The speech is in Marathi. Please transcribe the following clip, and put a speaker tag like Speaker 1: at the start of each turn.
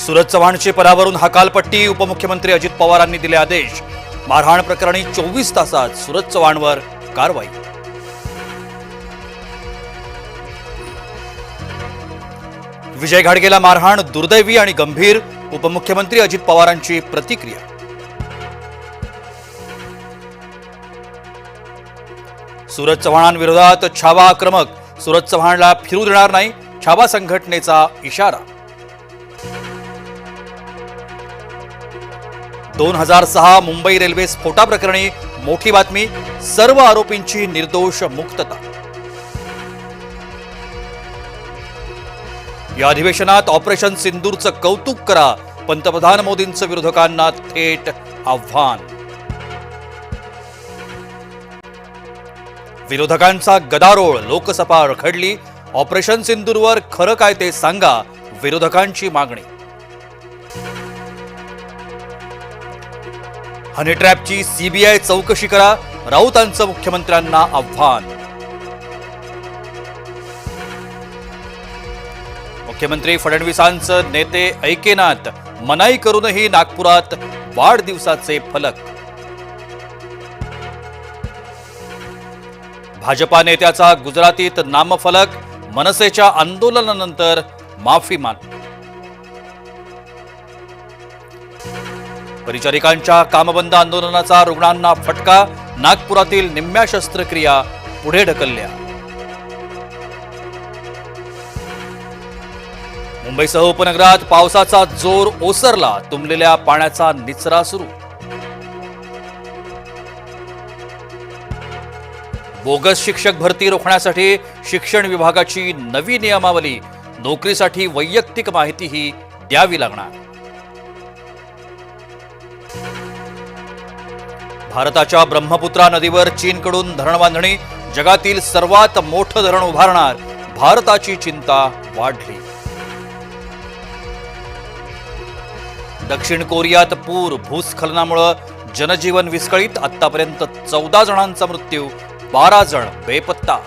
Speaker 1: सूरज चव्हाणची पदावरून हकालपट्टी, उपमुख्यमंत्री अजित पवारांनी दिले आदेश। मारहाण प्रकरणी 24 तासात सूरज चव्हाणवर कारवाई। विजय घाडगेला मारहाण दुर्दैवी आणि गंभीर, उपमुख्यमंत्री अजित पवारांची प्रतिक्रिया। सूरज चव्हाणांविरोधात छावा आक्रमक, सूरज चव्हाणला फिरू देणार नाही, छावा संघटनेचा इशारा। 2006 मुंबई रेल्वे स्फोटाप्रकरणी मोठी बातमी, सर्व आरोपींची निर्दोष मुक्तता। या अधिवेशनात ऑपरेशन सिंदूरचं कौतुक करा, पंतप्रधान मोदींचं विरोधकांना थेट आव्हान। विरोधकांचा गदारोळ, लोकसभा रखडली, ऑपरेशन सिंदूरवर खरं काय ते सांगा, विरोधकांची मागणी। हनी ट्रॅपची सीबीआय चौकशी करा, राऊतांचं मुख्यमंत्र्यांना आव्हान। मुख्यमंत्री फडणवीसांचं नेते ऐकेनात, मनाई करूनही नागपुरात वाढदिवसाचे फलक। भाजपा नेत्याचा गुजरातीत नामफलक, मनसेच्या आंदोलनानंतर माफी मान। परिचारिकांच्या कामबंद आंदोलनाचा रुग्णांना फटका, नागपुरातील निम्म्या शस्त्रक्रिया पुढे ढकलल्या। मुंबईसह उपनगरात पावसाचा जोर ओसरला, तुंबलेल्या पाण्याचा निचरा सुरू। बोगस शिक्षक भरती रोखण्यासाठी शिक्षण विभागाची नवी नियमावली, नोकरीसाठी वैयक्तिक माहितीही द्यावी लागणार। भारताच्या ब्रह्मपुत्रा नदीवर चीनकडून धरण बांधणी, जगातील सर्वात मोठं धरण उभारणार, भारताची चिंता वाढली। दक्षिण कोरियात पूर, भूस्खलनामुळे जनजीवन विस्कळीत, आतापर्यंत 14 जणांचा मृत्यू, 12 जण बेपत्ता।